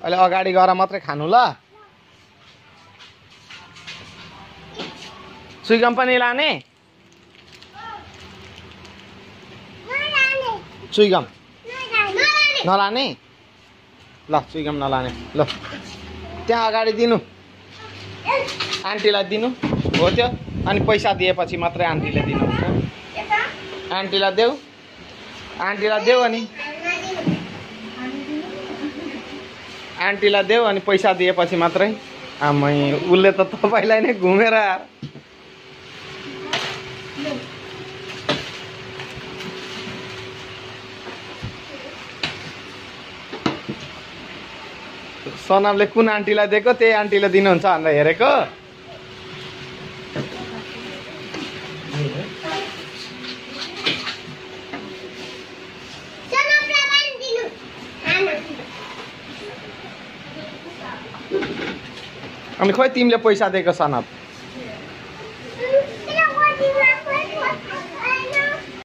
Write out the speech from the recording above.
अहिले अगाडि गएर मात्रै खानु ल। सुइगम पनि लाने? सुइगम नलाने? ल सुइगम नलाने। ल त्यहाँ अगाडि दिनु, आन्टीलाई दिनु हो त्यो। अनि पैसा दिएपछि मात्रै आन्टीले दिनुहुन्छ। आन्टीलाई देऊ, आन्टीलाई देऊ अनि आन्टीलाई देऊ अनि पैसा दिएपछि मात्रै। आमै उसले त तपाईँलाई नै घुमेर सनमले कुन आन्टीलाई दिएको त्यही आन्टीले दिनुहुन्छ भनेर हेरेको। अनि खोइ तिमीले पैसा दिएको सनम?